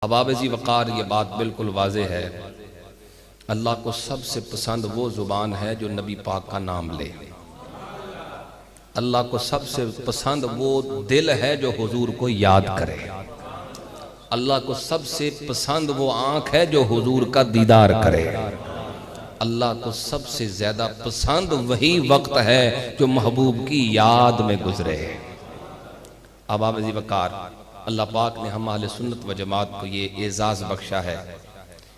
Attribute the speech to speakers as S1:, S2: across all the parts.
S1: अबाब ज़ी वक़ार ये बात बिल्कुल वाज़े है, अल्लाह को सबसे पसंद वो ज़ुबान है जो नबी पाक का नाम ले। अल्लाह को सबसे पसंद वो दिल है जो हुजूर को याद करे। अल्लाह को सबसे पसंद वो आँख है जो हुजूर का दीदार करे। अल्लाह को सबसे ज़्यादा पसंद वही वक्त है जो महबूब की याद में गुजरे। अबाब ज़ी वक़ार अल्लाह पाक ने हम अहले सुन्नत व जमात को ये एज़ाज़ बख्शा है,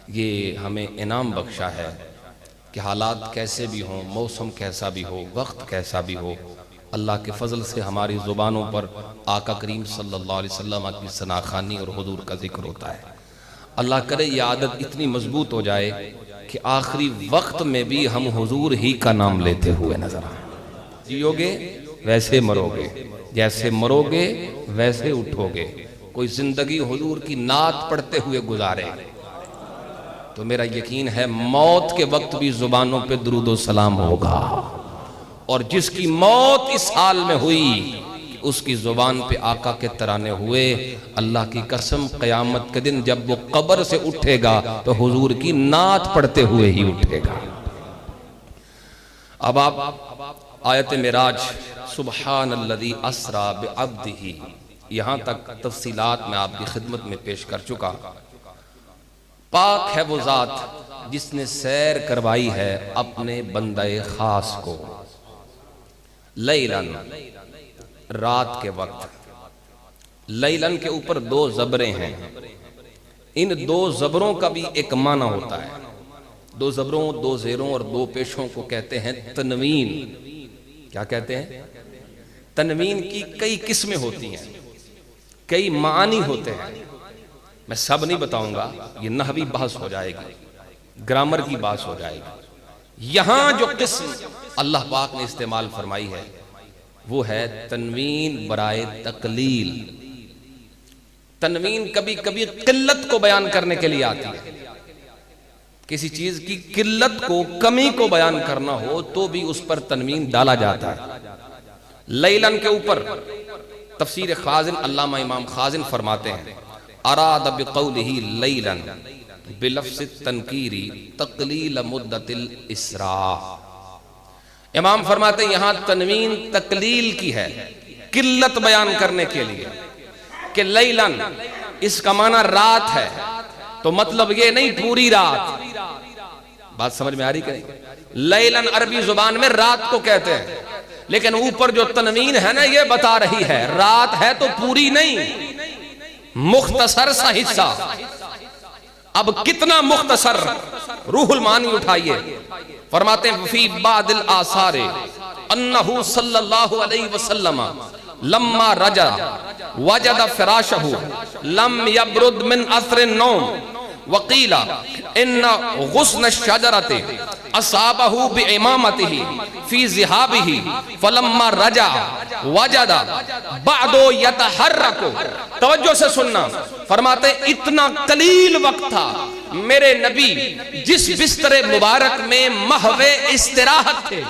S1: ये हमें इनाम बख्शा है कि हालात कैसे भी हों, मौसम कैसा भी हो, वक्त कैसा भी हो, अल्लाह के फ़ज़ल से हमारी ज़ुबानों पर आका करीम सल्लल्लाहु अलैहि वसल्लम की सनाखानी और हुजूर का जिक्र होता है। अल्लाह करे ये आदत इतनी मजबूत हो जाए कि आखिरी वक्त में भी हम हुजूर ही का नाम लेते हुए नजर आए। जियोगे वैसे मरोगे, जैसे मरोगे वैसे उठोगे। कोई जिंदगी हुजूर की नात पढ़ते हुए गुजारे तो मेरा यकीन है मौत के वक्त भी जुबानों पे दुरूद सलाम होगा। और जिसकी मौत इस हाल में हुई उसकी जुबान पे आका के तराने हुए, अल्लाह की कसम क़यामत के दिन जब वो कब्र से उठेगा तो हुजूर की नात पढ़ते हुए ही उठेगा। अब आप आयत मेराज सुब्हानल्लज़ी अस्रा बिअब्दिही यहाँ तक तफसीलात में आपकी खिदमत में पेश कर चुका। पाक है वो ज़ात जिसने सैर करवाई है अपने बंदे खास को। लैलन रात के वक्त, लैलन के ऊपर दो ज़बरें हैं। इन दो ज़बरों का भी एक माना होता है। दो ज़बरों, दो ज़ेरों और दो पेशों को कहते हैं तनवीन। क्या कहते हैं? तनवीन की कई किस्में होती हैं, कई मानी होते हैं। मैं सब नहीं बताऊंगा, ये नहवी बहस हो जाएगी, ग्रामर की बात हो जाएगी। यहां जो किस्म अल्लाह पाक ने इस्तेमाल फरमाई है वो है तनवीन बराए तकलील। तनवीन कभी कभी किल्लत को बयान करने के लिए आती है। किसी चीज की किल्लत को, कमी को बयान करना हो तो भी उस पर तनवीन डाला जाता है। लैलन के ऊपर तफसीर खाजिन अल्लामा इमाम खाजिन फरमाते हैं अराद बिक़ौलिही लैलन बिलफ्ज़ तनकीरी तक़लील मुद्दतिल इसरा। इमाम फरमाते हैं यहां तनवीन तकलील की है, किल्लत बयान करने के लिए कि लैलन इसका माना रात है, तो मतलब ये नहीं पूरी रात। बात समझ में आ रही कि? लैलन अरबी जुबान में रात को कहते हैं, लेकिन ऊपर जो तनवीन है ना ये बता रही है रात है तो पूरी नहीं, मुख्तसर सा हिस्सा। अब कितना मुख्तसर, रूहुल मानी उठाइए। फरमाते हैं फी बादिल आसारे अन्नहु सल्लल्लाहु अलैहि वसल्लम लम्मा रजा वजद फिराशहु लम यबरुद मिन असर नौम वकीला इन्ना गुस्न शजरते असाबहु बिइमामतिही फी ज़िहाबिही फलम्मा रजा वजदा बअदो यतहर्रकु। तवज्जो से सुनना। फरमाते इतना कलील वक्त था मेरे नबी जिस बिस्तरे मुबारक में महवे इस्तिराहत थे,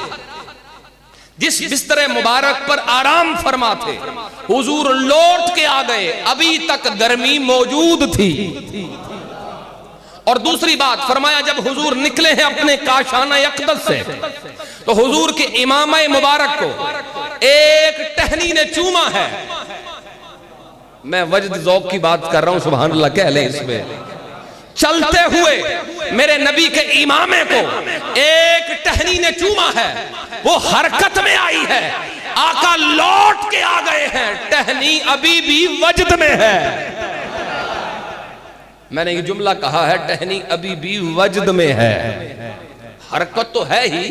S1: जिस बिस्तरे मुबारक पर आराम फरमा थे, हुजूर लौट के आ गए, अभी तक गर्मी मौजूद थी। और दूसरी बात फरमाया जब हुजूर निकले हैं अपने काशाना अक़दस से तो हुजूर के इमामा मुबारक को एक टहनी ने चूमा है। मैं वजद ज़ौक़ की बात कर रहा हूं, सुभान अल्लाह कह ले। इसमें चलते हुए मेरे नबी के इमामे को एक टहनी ने चूमा है, वो हरकत में आई है, आका लौट के आ गए हैं, टहनी अभी भी वजद में है। मैंने ये जुमला कहा है, टहनी अभी भी वजद में है। हरकत तो है ही,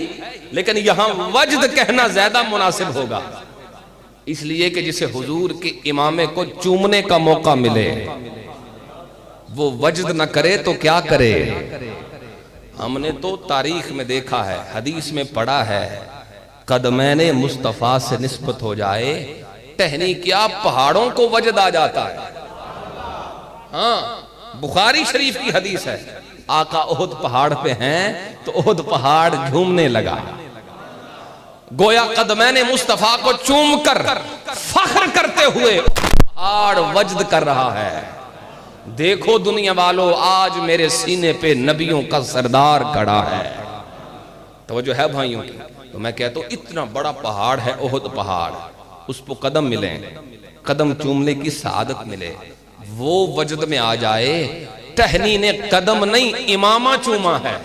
S1: लेकिन यहां वजद कहना ज्यादा मुनासिब होगा, इसलिए कि जिसे हुजूर के इमामे को चूमने का मौका मिले वो वजद न करे तो क्या करे। हमने तो तारीख में देखा है, हदीस में पढ़ा है, कदमैने मुस्तफा से निस्बत हो जाए, टहनी क्या पहाड़ों को वजद आ जाता है। हाँ, बुखारी शरीफ की हदीस है, आका ओहद पहाड़ पे हैं तो ओहद पहाड़ झूमने लगा। गोया कदमैने मुस्तफा को चूम कर फख्र करते हुए पहाड़ वजद कर रहा है। देखो दुनिया वालों, आज मेरे सीने पे नबियों का सरदार खड़ा है। तो जो है भाइयों की, तो मैं कहता हूं इतना बड़ा पहाड़ है ओहद पहाड़, उस पर कदम मिले, कदम चूमने की सआदत मिले, वो वजद में आ जाए। टहनी ने कदम नहीं इमामा चूमा है,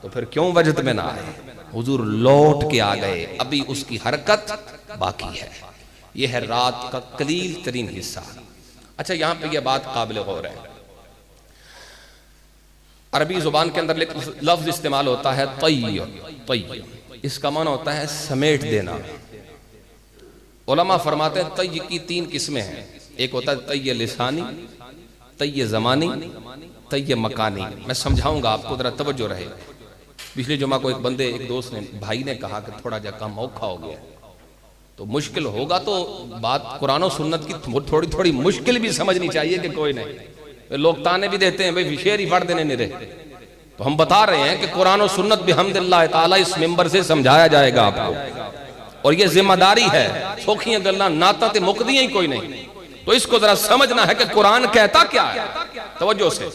S1: तो फिर क्यों वजद में ना आए। हुजूर लौट के आ गए, अभी उसकी हरकत बाकी है। यह है रात का कलील तरीन हिस्सा। अच्छा, यहां पे यह बात काबिल गौर है, अरबी जुबान के अंदर लफ्ज इस्तेमाल होता है तय्य। तय्य इसका माना होता है समेट देना। उलमा फरमाते हैं तय्य की 3 किस्में हैं। एक होता है तय्य लिसानी, तय्य ज़मानी, तय्य मकानी। मैं समझाऊंगा आपको, जरा तवज्जो रहे। पिछले जुमा को एक दोस्त ने, भाई ने कहा कि थोड़ा जा काम औखा हो गया, तो मुश्किल होगा तो बात कुरान और सुन्नत की थोड़ी थोड़ी मुश्किल भी समझनी चाहिए कि कोई नहीं। लोग ताने भी देते हैं भाई शेर ही पढ़ देने नहीं रहे, तो हम बता रहे हैं कि कुरान और सुन्नत भी बिहम्दिल्लाह ताला इस मिंबर से समझाया जाएगा आपको, और ये जिम्मेदारी है। सोखियां गल्ला नाता ते मुकदियां ही कोई नहीं, तो इसको जरा समझना है कि कुरान कहता क्या है। तवज्जो से,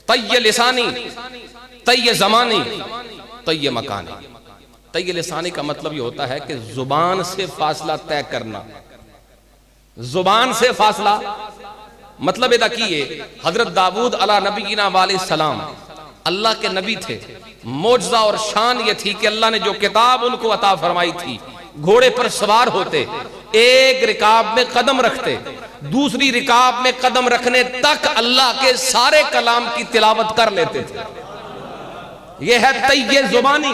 S1: तय्य लिसानी, तय्य ज़मानी, तय्य मकानी। तय्य लिसानी का मतलब ये होता है कि जुबान से फासला तय करना। जुबान से फासला मतलब इदा किए, हजरत दाऊद अला नबीना वाले सलाम अल्लाह के नबी थे। मोजज़ा और शान ये थी कि अल्लाह ने जो किताब उनको अता फरमाई थी, घोड़े पर सवार होते, एक रिकाब में कदम रखते, दूसरी रिकाब में कदम रखने तक अल्लाह के सारे कलाम की तिलावत कर लेते थे। यह है तय्य जुबानी।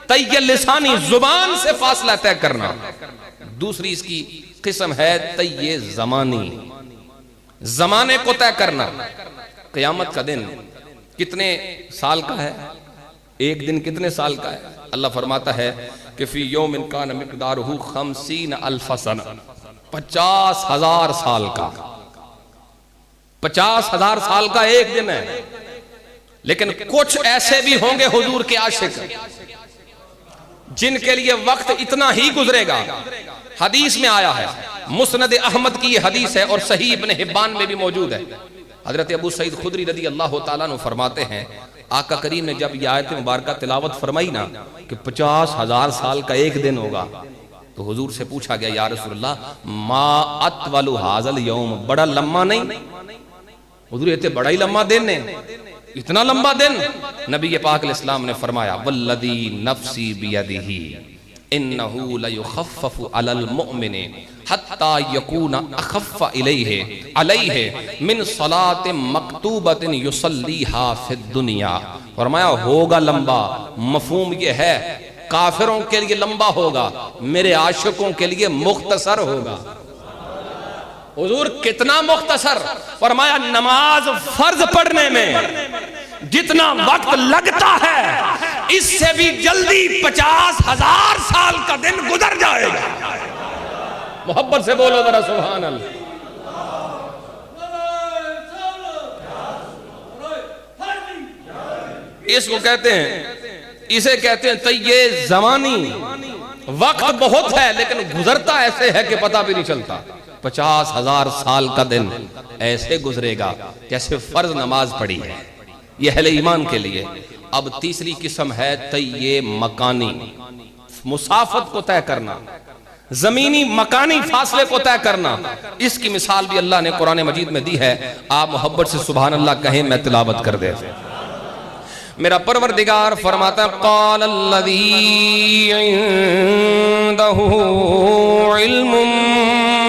S1: तय्य लिसानी, जुबान से फासला तय करना। दूसरी इसकी किस्म है तय्य ज़मानी, जमाने को तय करना। क़यामत का दिन कितने साल का है, एक दिन कितने साल का है। अल्लाह फरमाता है कि फी यौमिन कान मिक़दारुहु 50,000 सना, 50,000 साल का, 50,000 साल का एक दिन है। लेकिन कुछ ऐसे भी होंगे हुजूर के आशिक जिनके लिए वक्त इतना ही गुजरेगा। हदीस में आया है, मुस्नद अहमद की यह हदीस है और सही इब्न हिब्बान में भी मौजूद है। हजरत अबू सईद खुदरी रदी अल्लाह ताला अन्हु फरमाते हैं, आका करीम ने जब यह आयत मुबारका तिलावत फरमाई ना कि 50,000 साल का एक दिन होगा, तो हुजूर से पूछा गया, या रसूलल्लाह मा अतवलु हाज़ल यौम, बड़ा लम्बा नहीं? हुजूर ये बड़ा ही लम्बा दिन है, इतना लंबा दिन? नबी पाक अलैहिस्सलाम ने फरमाया, वल्लदी नफ्सी बियदिही इन्नहु लयुखफ्फफु अलल मुमिनि हत्ता यकूना अखफ्फ अलैहि मिन सलातिन मक्तूबतिन युसल्लीहा फिद दुनिया। फरमाया होगा लंबा, मफहूम ये है काफिरों के लिए लंबा होगा, मेरे आशिकों के लिए मुख्तसर होगा। हुजूर कितना मुख्तसर? फरमाया नमाज फर्ज पढ़ने में जितना वक्त लगता है, इससे भी जल्दी 50,000 साल का दिन गुजर जाएगा। मोहब्बत से बोलो जरा सुभान अल्लाह। इसको कहते हैं, इसे कहते हैं तय्ये ज़मानी। वक्त बहुत है लेकिन गुजरता ऐसे है कि पता भी नहीं चलता। 50,000 साल का दिन ऐसे गुजरेगा जैसे फर्ज नमाज पढ़ी है। यह अहले ईमान के लिए। अब तीसरी किस्म है तय्ये मकानी, मुसाफत को तय करना, जमीनी मकानी फासले को तय करना। इसकी मिसाल भी अल्लाह ने कुरान मजीद में दी है। आप मोहब्बत से सुभान अल्लाह कहें, मैं तिलावत कर दे। मेरा परवरदिगार फरमाता, क़ाल अल्लज़ी इंदहु इल्मुम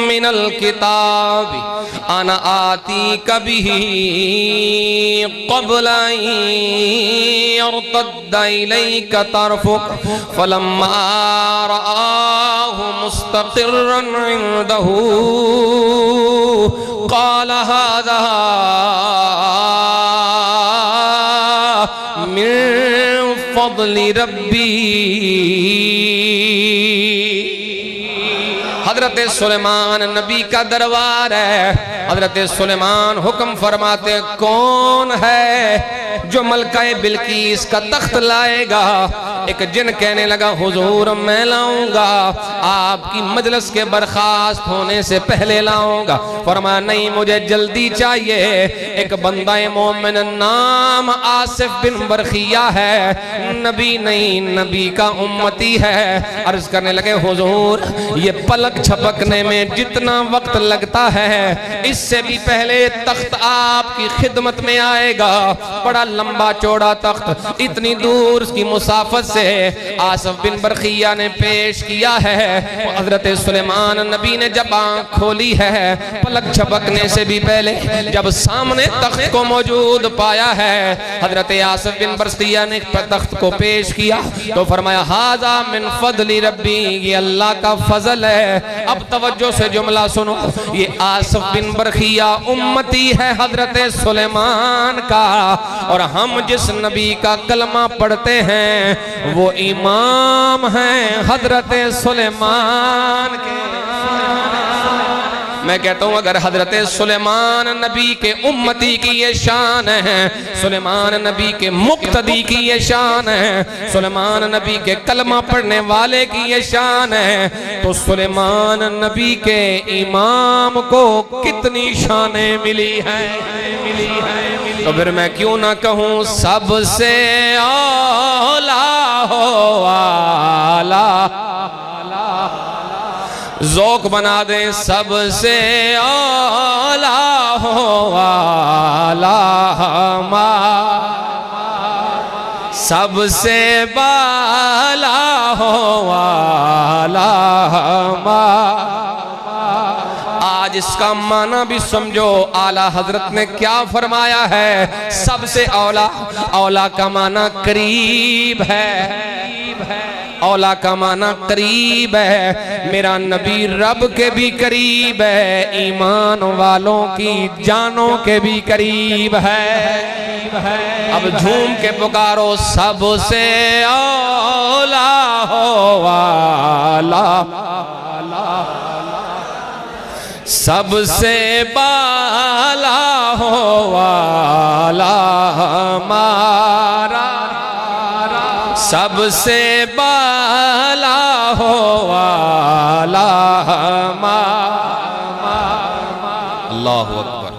S1: मिनल किताब अना आतीका बिही क़ब्ल अन यर्तद्द इलैका तरफ़ुक फ़लम्मा रआहु मुस्तक़िर्रन इंदहु क़ाल हाज़ा मिन फ़ज़्लि रब्बी। हजरत सुलेमान नबी का दरबार है। हजरत सुलेमान हुक्म फरमाते, कौन है जो मलका बिल्कीस का तख्त लाएगा? एक जिन कहने लगा हुजूर मैं लाऊंगा, आपकी मजलिस के बर्खास्त होने से पहले लाऊंगा। फरमाया नहीं मुझे जल्दी चाहिए। एक बंदा मोमिन नाम आसिफ बिन बरखिया है, नबी नहीं नबी का उम्मती है। अर्ज करने लगे हुजूर ये पलक झपकने में जितना वक्त लगता है इससे भी पहले तख्त आपकी खिदमत में आएगा। बड़ा लंबा चौड़ा तख्त, इतनी दूर की मुसाफत से आसिफ बिन बरखिया ने पेश किया है। हजरत सुलेमान नबी ने जब आंख खोली है, पलक झपकने से भी पहले जब सामने तख्त को मौजूद पाया है, हजरत आसिफ बिन बरखिया ने तख्त को पेश किया तो फरमाया हाजा मिन फजली रब्बी, ये अल्लाह का फजल है। अब तवज्जो से जुमला सुनो, ये आसिफ बिन बरखिया उम्मती है हजरत सुलेमान का, और हम जिस नबी का कलमा पढ़ते हैं वो इमाम हैं हजरत सुलेमान के। मैं कहता हूँ अगर हजरत सुलेमान नबी के उम्मती की ये शान है, सुलेमान नबी के मुक्तदी की ये शान है, सुलेमान नबी के कलमा पढ़ने वाले की ये शान है, तो सुलेमान नबी के इमाम को कितनी शानें मिली हैं, मिली हैं। तो फिर मैं क्यों ना कहूँ सबसे औला हो आला, ज़ौक़ बना दे सबसे औला हो आला हमारा, सबसे बाला हो आला हमारा। आज इसका माना भी समझो, आला हजरत ने क्या फरमाया है, सबसे औला। औला का माना करीब है, औला का माना करीब है। मेरा नबी रब के भी करीब है, ईमान वालों की जानों के भी करीब है। अब झूम के पुकारो सबसे औला हो वाला, सबसे बाला हो वाला हमारा, सबसे बाला हो वाला हमारा। अल्लाहु अकबर।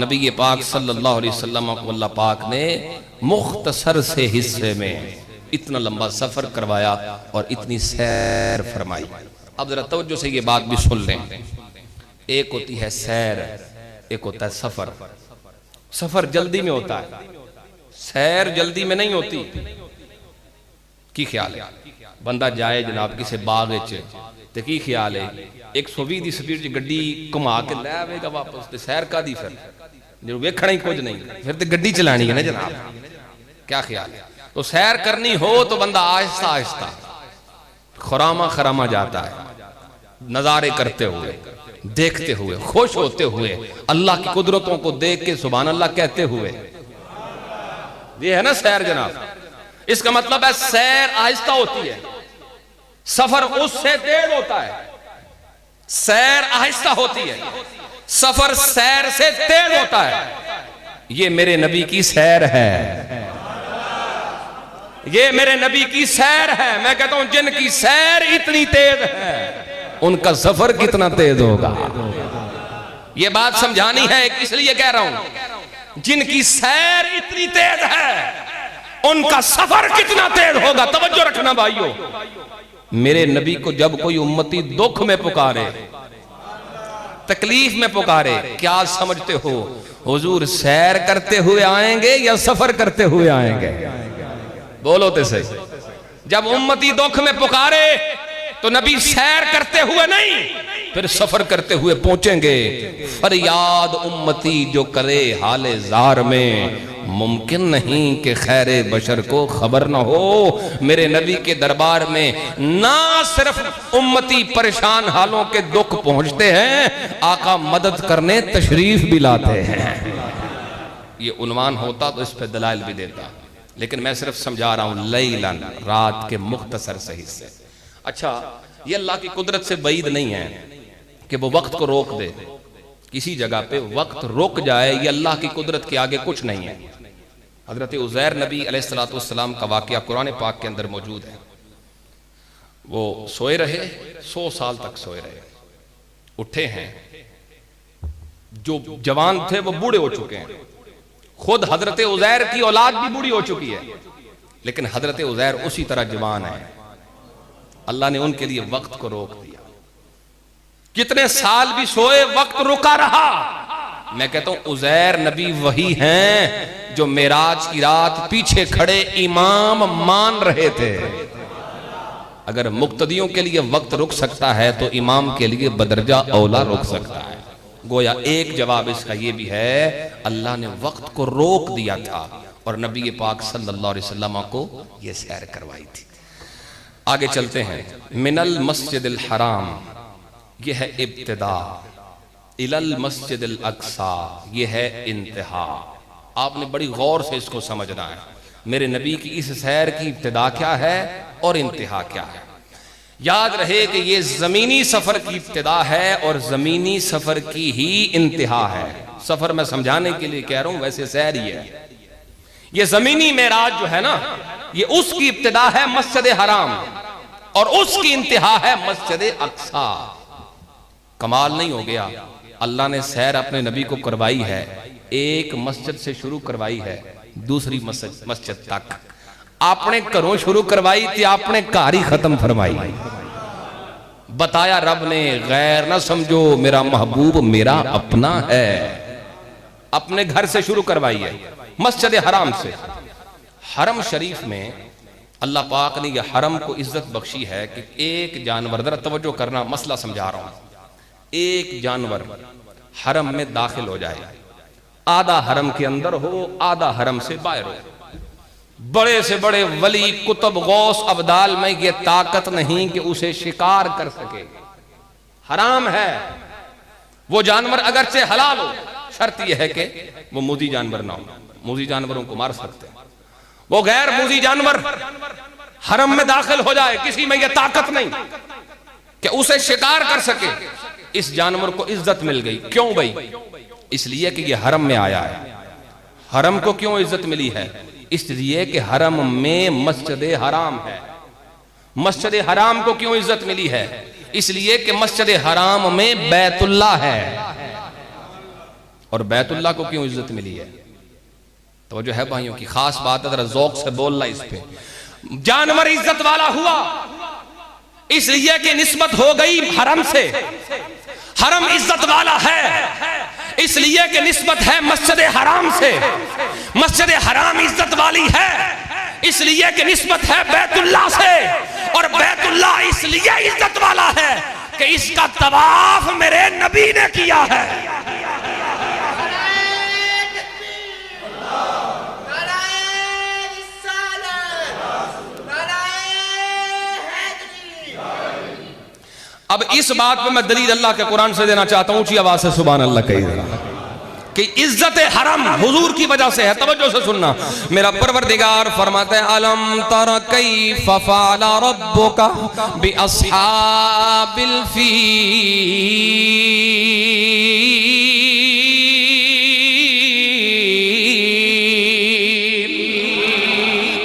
S1: नबी पाक सल्लल्लाहु अलैहि वसल्लम को अल्लाह पाक ने मुख्तसर से हिस्से में इतना लंबा सफर करवाया और इतनी सैर फरमाई। अब जरा तवज्जो से ये बात भी सुन लें, एक होती है सैर, एक होता है सफर। सफर जल्दी में होता है, सैर जल्दी में नहीं होती। की ख्याल है बंदा जाए जनाब किसी बाग ते की ख्याल है 120 की स्पीड च गड्डी घुमा के लै आवेगा वापस, ते सैर का दी फिर जो वेखना ही कुछ नहीं, फिर तो गड्डी चलानी है ना जनाब। क्या ख्याल है? तो सैर करनी हो तो बंदा आहिस्ता आहिस्ता खुरामा खरामा जाता है, नजारे करते हुए, देखते हुए, खुश होते हुए, अल्लाह की कुदरतों को देख के सुभान अल्लाह कहते हुए। ये है ना सैर जनाब। इसका मतलब है सैर आहिस्ता होती है, सफर उससे तेज होता है। सैर आहिस्ता होती है, सफर सैर से तेज होता है। ये मेरे नबी की सैर है, ये मेरे नबी की सैर है। मैं कहता हूं जिनकी सैर इतनी तेज है उनका सफर कितना तेज होगा। ये बात समझानी है, इसलिए कह रहा हूं जिनकी सैर इतनी तेज है उनका सफर कितना तेज होगा। तवज्जो रखना भाइयों। मेरे नबी को जब कोई उम्मती दुख में पुकारे, तकलीफ में पुकारे, क्या समझते हो हुजूर सैर करते हुए आएंगे या सफर करते हुए आएंगे? बोलो तो सही। जब उम्मती दुख में पुकारे तो नबी सैर करते हुए नहीं, फिर सफर करते हुए पहुंचेंगे। फरियाद उम्मती जो करे हाले जार में, मुमकिन नहीं कि खैरे बशर को खबर न हो। मेरे नबी के दरबार में ना सिर्फ उम्मती परेशान हालों के दुख पहुंचते हैं, आका मदद करने तशरीफ भी लाते हैं। ये उन्वान होता तो इस पर दलाइल भी देता, लेकिन मैं सिर्फ समझा रहा हूं लैलन, रात के मुख्तसर से हिस्से। अच्छा, ये अल्लाह की कुदरत से बैद नहीं है कि वो वक्त को रोक दे। किसी जगह पे वक्त रुक जाए, ये अल्लाह की कुदरत के आगे कुछ नहीं है। हजरत उज़ैर नबी अलैहिस्सलाम का वाक़या कुरान पाक के अंदर मौजूद है। वो सोए रहे, 100 साल तक सोए रहे, उठे हैं, जो जवान थे वो बूढ़े हो चुके हैं। खुद हजरत उज़ैर की औलाद भी बूढ़ी हो चुकी है, लेकिन हजरत उज़ैर उसी तरह जवान है। अल्लाह ने उनके लिए वक्त को रोक दिया। कितने साल भी सोए, वक्त रुका रहा। मैं कहता हूं उज़ैर नबी वही हैं जो मेराज की रात पीछे खड़े इमाम मान रहे थे। अगर मुक्तदियों के लिए वक्त रुक सकता है तो इमाम के लिए बदरजा औला रुक सकता है। गोया एक जवाब इसका यह भी है, अल्लाह ने वक्त को रोक दिया था और नबी पाक सल्लल्लाहु अलैहि वसल्लम को यह सैर करवाई थी। आगे चलते हैं। मिनल मस्जिदिल हराम, यह है इब्तिदा, इलल मस्जिदिल अक्सा, यह है इंतहा। आपने बड़ी गौर से इसको समझना है। मेरे नबी की इस सैर की इब्तिदा क्या है और इंतहा क्या है। याद रहे कि ये जमीनी सफर की इब्तिदा है और जमीनी सफर की ही इंतहा है। सफर मैं समझाने के लिए कह रहा हूं, वैसे सैर ही है। ये जमीनी मेराज जो है ना, ये उसकी इब्तिदा है मस्जिद हराम और उसकी इंतहा है मस्जिद अक्सा। कमाल नहीं हो गया? अल्लाह ने सैर अपने नबी को करवाई है, एक मस्जिद से शुरू करवाई है दूसरी मस्जिद तक। आपने घरों शुरू करवाई थी, आपने घर ही खत्म फरमाई। बताया रब ने, गैर ना समझो, मेरा महबूब मेरा अपना है। अपने घर से शुरू करवाई है, मस्जिद हराम से। हरम शरीफ में अल्लाह पाक ने यह हरम को इज्जत बख्शी है कि एक जानवर, जरा तवज्जो करना, मसला समझा रहा हूं। एक जानवर हरम में दाखिल हो जाए, आधा हरम के अंदर हो, आधा हरम से बाहर हो। बड़े से बड़े वली, कुतुब, गौस, अब्दाल में ये ताकत नहीं कि उसे शिकार कर सके। हराम है वो जानवर, अगरचे हलाल हो, शर्त यह है कि वो मुजी जानवर ना हो। मुजी जानवरों को मार सकते हैं। वो गैर मुजी जानवर हरम में दाखिल हो जाए, किसी में यह ताकत नहीं कि उसे शिकार कर सके। इस जानवर को इज्जत मिल गई। क्यों भाई? इसलिए कि यह हरम में आया है। हरम को क्यों इज्जत मिली है? इसलिए कि हरम में मस्जिद हराम है। मस्जिद हराम को क्यों इज्जत मिली है? इसलिए कि मस्जिद हराम में बैतुल्लाह है। और बैतुल्लाह को क्यों इज्जत मिली है? तो जो है भाइयों की खास बात है, जरा ज़ौक़ से बोलना इस पे। जानवर इज्जत वाला हुआ इसलिए कि निस्बत हो गई हरम से। हरम इज्जत वाला है इसलिए कि निस्बत है मस्जिद हराम से। मस्जिद हराम इज्जत वाली है इसलिए कि निस्बत है बैतुल्लाह से। और बैतुल्लाह इसलिए इज्जत वाला है कि इसका तवाफ मेरे नबी ने किया है। अब इस बात पे मैं दलील अल्लाह के कुरान से देना चाहता हूं, ऊंची आवाज से सुभान अल्लाह कही जरा, कि इज्जत हरम हुजूर की वजह से है। तवज्जो से सुनना। मेरा परवरदिगार फरमाते हैं, अलम तर कैफ फअल रब्बुका बि अस्हाबिल फील।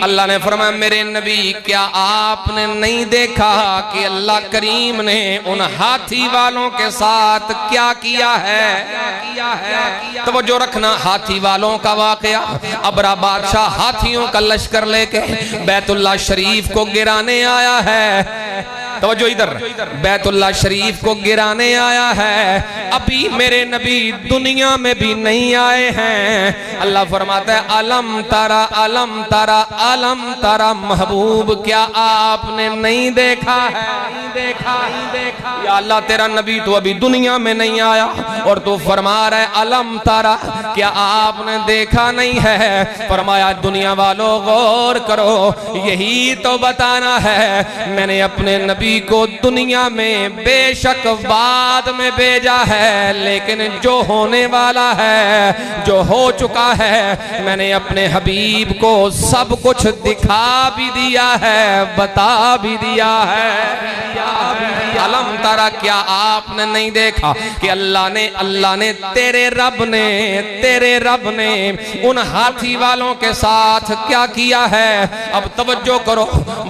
S1: अल्लाह ने फरमाया, मेरे नबी क्या आपने नहीं देखा कि अल्लाह करीम ने उन हाथी वालों के साथ क्या किया है? तो वो जो रखना, हाथी वालों का वाकया। अबरा बादशाह हाथियों का लश्कर लेके बैतुल्लाह शरीफ को गिराने आया है। तवज्जो इधर, बैतुल्लाह शरीफ को गिराने आया है। अभी मेरे नबी दुनिया में भी नहीं आए हैं। अल्लाह फरमाता है, अलम तारा अलम तारा अलम तारा, महबूब क्या आपने नहीं देखा है? देखा या अल्लाह, तेरा नबी तो अभी दुनिया में नहीं आया और तो फरमा रहा है अलम तारा, क्या आपने देखा नहीं है? फरमाया, दुनिया वालों गौर करो, यही तो बताना है। मैंने अपने नबी नबी को दुनिया में बेशक बाद में भेजा है, लेकिन जो होने वाला है, जो हो चुका है, मैंने अपने हबीब को सब कुछ दिखा भी दिया है, बता भी दिया है। अलम तारा, क्या आपने नहीं देखा कि अल्लाह ने तेरे रब ने उन हाथी वालों के साथ क्या किया है। अब तवज्जो करो,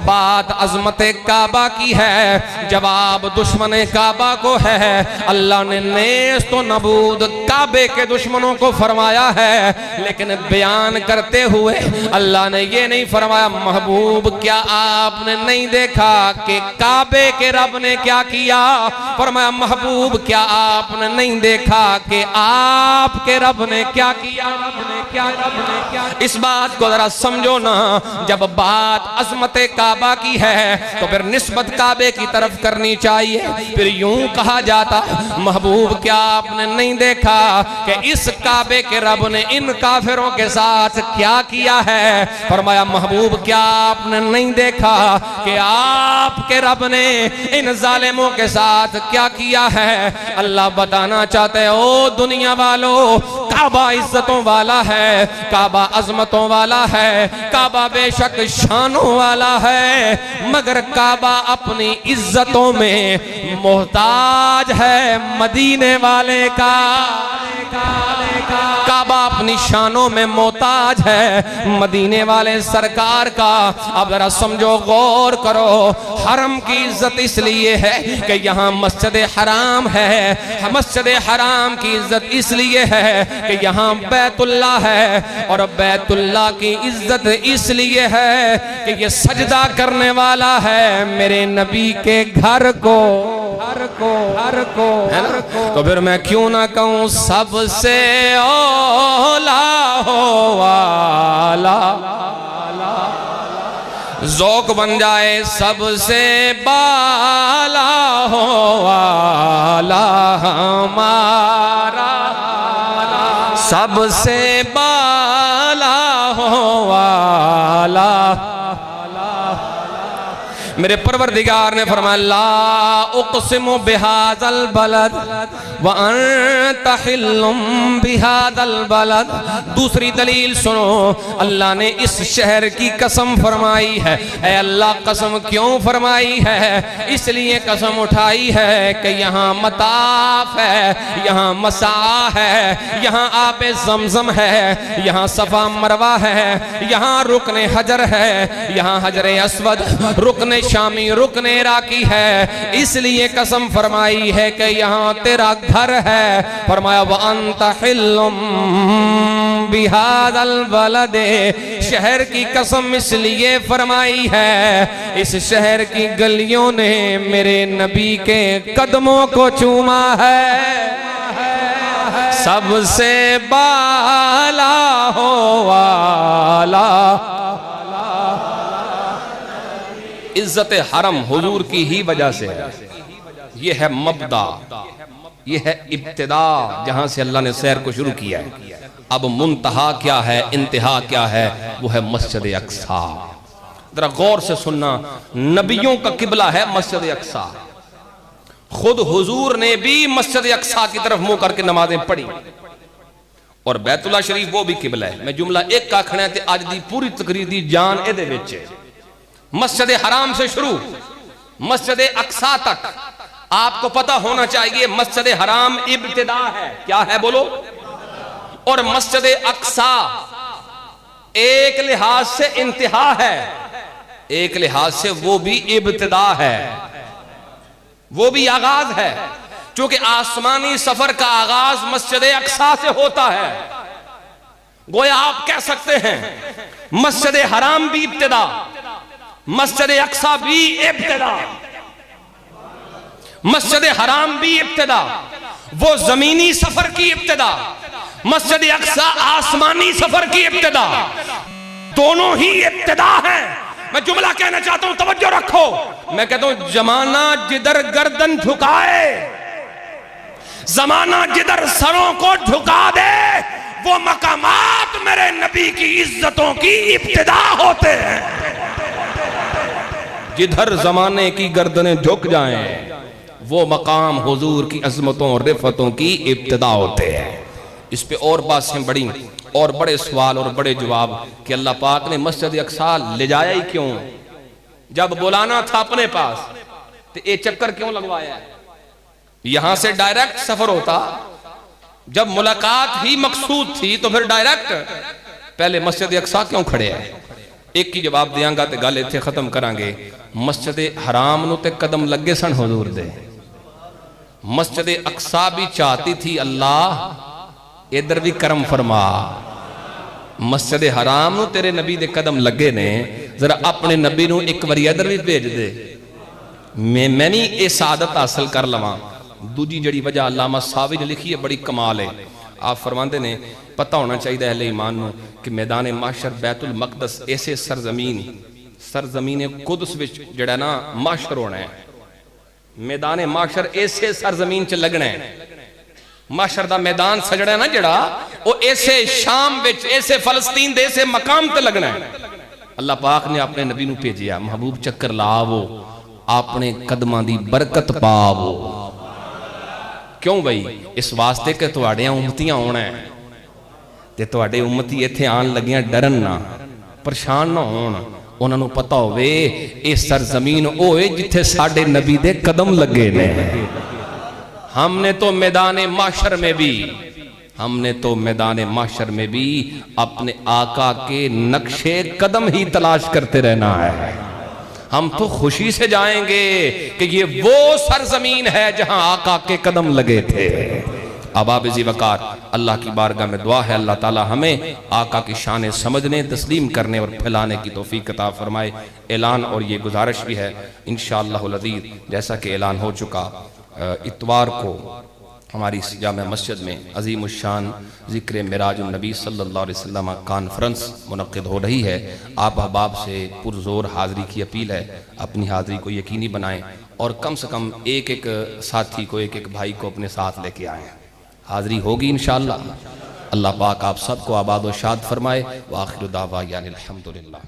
S1: बात अजमत काबा की है, जवाब दुश्मन काबा को है। अल्लाह ने नेस्त तो नबूद काबे के दुश्मनों को फरमाया है, लेकिन बयान करते हुए अल्लाह ने ये नहीं फरमाया, महबूब क्या आपने नहीं देखा कि काबे के रब ने क्या किया। फरमाया, महबूब क्या आपने नहीं देखा कि आपके रब ने क्या किया। इस बात को जरा समझो ना, जब बात अजमत काबा की है तो फिर निस्बत काबे की तरफ करनी चाहिए। फिर यूं कहा जाता, महबूब क्या आपने नहीं देखा कि इस काबे के रब ने इन काफिरों के साथ क्या किया है। फरमाया, महबूब क्या आपने नहीं देखा कि आपके रब ने इन जालिमों के साथ क्या किया है। अल्लाह बताना चाहते हैं, ओ दुनिया वालों, काबा इज्जतों वाला है, काबा अजमतों वाला है, काबा बेशक शानों वाला है, मगर काबा अपनी इज्जतों में मोहताज है मदीने वाले का। काबा अपनी शानों में मोहताज है मदीने वाले सरकार का। अब जरा समझो, गौर करो, हरम की इज्जत इसलिए है कि यहाँ मस्जिद हराम है। मस्जिद हराम की इज्जत इसलिए है कि यहाँ बैतुल्ला है, और बैतुल्ला की इज्जत इसलिए है कि ये सजदा करने वाला है मेरे नबी के घर को। है ना? तो फिर मैं क्यों ना कहूँ, सबसे औला हो वाला, ज़ौक़ बन जाए, सबसे बाला हो वाला हमारा, सबसे बाला हो वाला। मेरे परवरदिगार ने फरमाया, ला उक़सिमु बिहाज़ल बलद व अंत हिल्लुम बिहाज़ल बलद। दूसरी दलील सुनो, अल्लाह ने इस शहर की कसम फरमाई है। ऐ अल्लाह, कसम क्यों फरमाई है? इसलिए कसम उठाई है कि यहाँ मताफ है, यहाँ मसा है, यहाँ आबे ज़मज़म है, यहाँ सफ़ा मरवा है, यहाँ रुकने हजर है, यहाँ हजरे अस्वद, रुकने शामी, रुकने इराकी है। इसलिए कसम फरमाई है कि यहाँ तेरा घर है। फरमाया, व अंत हिल्लुम बिहाज़ल बलदे, शहर की कसम इसलिए फरमाई है, इस शहर की गलियों ने मेरे नबी के कदमों को चूमा है। सबसे बाला हो वाला, इज्जत हरम हुजूर की ही वजह से है। ये है मबदा, ये है इब्तिदा, जहां से अल्लाह ने सैर को शुरू किया है। अब मुंतहा क्या है, इंतहा क्या है, वो है मस्जिद अक्सा। जरा गौर से सुनना, नबियों का किबला है मस्जिद अक्सा। खुद हुजूर ने भी मस्जिद अक्सा की तरफ मुंह करके नमाजें पढ़ी, और बैतुल्ला शरीफ वो भी किबला है। मैं जुमला एक का खड़ा ते अज दी पूरी तकरीर दी जान एदे विच है। मस्जिद हराम से शुरू मस्जिद अक्सा तक आपको पता होना चाहिए, मस्जिद हराम इब्तिदा है। क्या है बोलो? और मस्जिद अक्सा एक लिहाज से इंतहा है, एक लिहाज से वो भी इब्तिदा है, वो भी आगाज है। क्योंकि आसमानी सफर का आगाज मस्जिद अक्सा से होता है। गोया आप कह सकते हैं मस्जिद हराम भी इब्तिदा, मस्जिद अक्सा भी इब्तिदा। मस्जिद हराम भी इब्तिदा, वो जमीनी सफर की इब्तिदा, मस्जिद अक्सा आसमानी सफर की इब्तिदा, दोनों ही इब्तिदा हैं। मैं जुमला कहना चाहता हूं, तवज्जो रखो। मैं कहता हूं, जमाना जिधर गर्दन झुकाए, जमाना जिधर सरों को झुका दे, वो मकामात मेरे नबी की इज्जतों की इब्तिदा होते हैं। जिधर जमाने की गर्दनें झुक जाएं, वो मकाम हुजूर की अजमतों और रिफतों की इब्तिदा होते हैं। इस पे और बातें बड़ी और बड़े सवाल और बड़े जवाब कि अल्लाह पाक ने मस्जिद अक्सा ले जाया ही क्यों, जब बुलाना था अपने पास तो ये चक्कर क्यों लगवाया है? यहां से डायरेक्ट सफर होता, जब मुलाकात ही मकसूद थी तो फिर डायरेक्ट पहले मस्जिद अक्सा क्यों खड़े है? एक ही जवाब देंगा तो गल इत्थे खत्म करांगे। मस्जिद हराम नु ते कदम लगे सन हुजूर दे, मस्जिद अक्सा भी चाहती थी अल्लाह इधर भी करम फरमा, मस्जिद हराम नु तेरे नबी दे कदम लगे ने, जरा अपने नबी नु एक बारी इधर भी भेज दे, मैं भी ये सादत हासिल कर लवां। दूजी जड़ी वजह अल्लामा सावी ने लिखी है, बड़ी कमाल है। आप फरमाते ने पता होना चाहिए अहले ईमान नू कि मैदान माशर बैतुल मकदस ऐसे सरजमीन कुदस विच जड़ा ना माशर होना है, मैदान माशर ऐसे सरजमीन च लगना है, माशर दा मैदान सजड़ा है ना जड़ा, वो ऐसे शाम विच ऐसे फलस्तीन दे ऐसे मकाम ते लगना है। अल्लाह पाक ने अपने नबी नू भेजिया, महबूब चक्कर लावो, अपने कदमां दी बरकत पावो। क्यों बई? इस वास्ते कि तुहाडे उम्मतियां आउणा है ते तुहाडे उम्मती इत्थे आन लगियां डरन ना, परेशान ना होण, उन्हां नूं पता होवे ये सरजमीन होए जिथे साडे नबी दे कदम लगे ने। हमने तो मैदान माशर में भी अपने आका के नक्शे कदम ही तलाश करते रहना है। हम तो खुशी से जाएंगे कि ये वो सरजमीन है जहां आका के कदम लगे थे। अबाबिज़ी वकार अल्लाह की बारगाह में दुआ है, अल्लाह ताला हमें आका की शान समझने, तस्लीम करने और फैलाने की तौफीक अता फरमाए। ऐलान और ये गुजारिश भी है इंशाअल्लाहुल अज़ीज़, जैसा कि ऐलान हो चुका, इतवार को हमारी इस जामे मस्जिद में अज़ीमुश्शान ज़िक्र मिराजुन नबी सल्लल्लाहु अलैहि वसल्लम कॉन्फ्रेंस मुनक़्क़िद हो रही है। आप अहबाब से पुरज़ोर हाज़री की अपील है, अपनी हाज़री को यकीनी बनाएं और कम से कम एक एक साथी को, एक एक भाई को अपने साथ लेके आएँ। हाज़री होगी इंशाअल्लाह। अल्लाह पाक आप सबको आबाद व शाद फरमाए। व आखिर दावा यानी अल्हम्दुलिल्लाह।